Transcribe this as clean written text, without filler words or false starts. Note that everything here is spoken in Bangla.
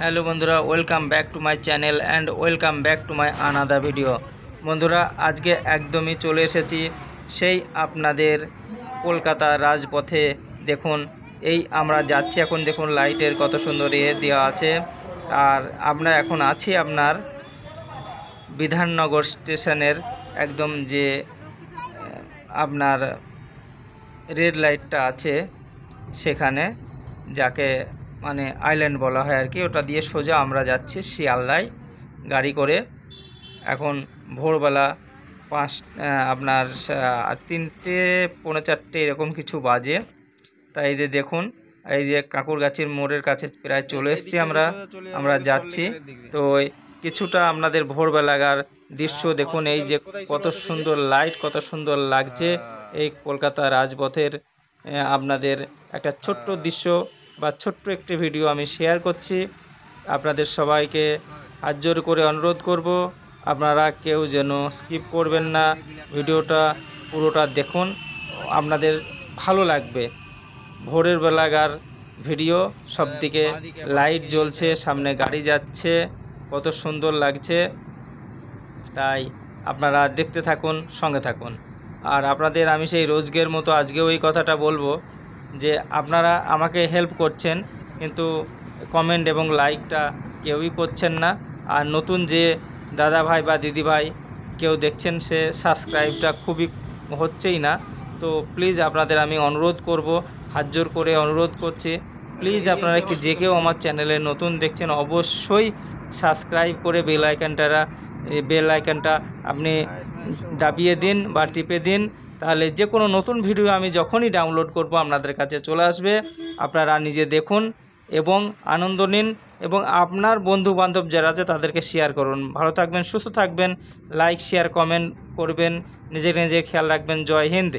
হ্যালো বন্ধুরা, welcome back to my channel and welcome back to my another video. বন্ধুরা, আজকে একদমই চলে এসেছি সেই আপনাদের কলকাতা রাজপথে। দেখুন, এই আমরা যাচ্ছি এখন। দেখুন লাইটের কত সুন্দর দেওয়া আছে। আর আমরা এখন আছি আপনার বিধাননগর স্টেশনের একদম যে আপনার রেড লাইটটা আছে সেখানে, যাকে মানে আইল্যান্ড বলা হয় আর কি, ওটা দিয়ে সোজা আমরা যাচ্ছি শিয়ালদায় গাড়ি করে। এখন ভোরবেলা আপনার 3টে পৌনে 4টে এরকম কিছু বাজে। তাই এই যে দেখুন, এই যে কাকুরগাছির মোড়ের কাছে প্রায় চলে এসেছি আমরা যাচ্ছি। তো কিছুটা আপনাদের ভোরবেলাকার দৃশ্য দেখুন। এই যে কত সুন্দর লাইট, কত সুন্দর লাগছে এই কলকাতা রাজপথের। আপনাদের একটা ছোট্ট দৃশ্য বা ছোট্ট একটি ভিডিও আমি শেয়ার করছি। আপনাদের সবাইকে হাত জোর করে অনুরোধ করব, আপনারা কেউ যেন স্কিপ করবেন না, ভিডিওটা পুরোটা দেখুন, আপনাদের ভালো লাগবে। ভোরের বেলাকার ভিডিও, সবদিকে লাইট জ্বলছে, সামনে গাড়ি যাচ্ছে, কত সুন্দর লাগছে। তাই আপনারা দেখতে থাকুন, সঙ্গে থাকুন। আর আপনাদের আমি সেই রোজগের মতো আজকেও এই কথাটা বলবো যে আপনারা আমাকে হেল্প করছেন, কিন্তু কমেন্ট এবং লাইকটা কেউই করছেন না। আর নতুন যে দাদা ভাই বা দিদি ভাই কেউ দেখছেন, সে সাবস্ক্রাইবটা খুবই হচ্ছেই না। তো প্লিজ আপনাদের আমি অনুরোধ করব, হাত জোর করে অনুরোধ করছি, প্লিজ আপনারা কি যে কেউ আমার চ্যানেলে নতুন দেখছেন অবশ্যই সাবস্ক্রাইব করে বেল আইকনটা আপনি দাবিয়ে দিন বা টিপে দিন। তাহলে যে কোনো নতুন ভিডিও আমি যখনই ডাউনলোড করব আপনাদের কাছে চলে আসবে। আপনারা নিজে দেখুন এবং আনন্দ নিন, এবং আপনার বন্ধু বান্ধব যারা আছে তাদেরকে শেয়ার করুন। ভালো থাকবেন, সুস্থ থাকবেন, লাইক শেয়ার কমেন্ট করবেন, নিজের খেয়াল রাখবেন। জয় হিন্দ।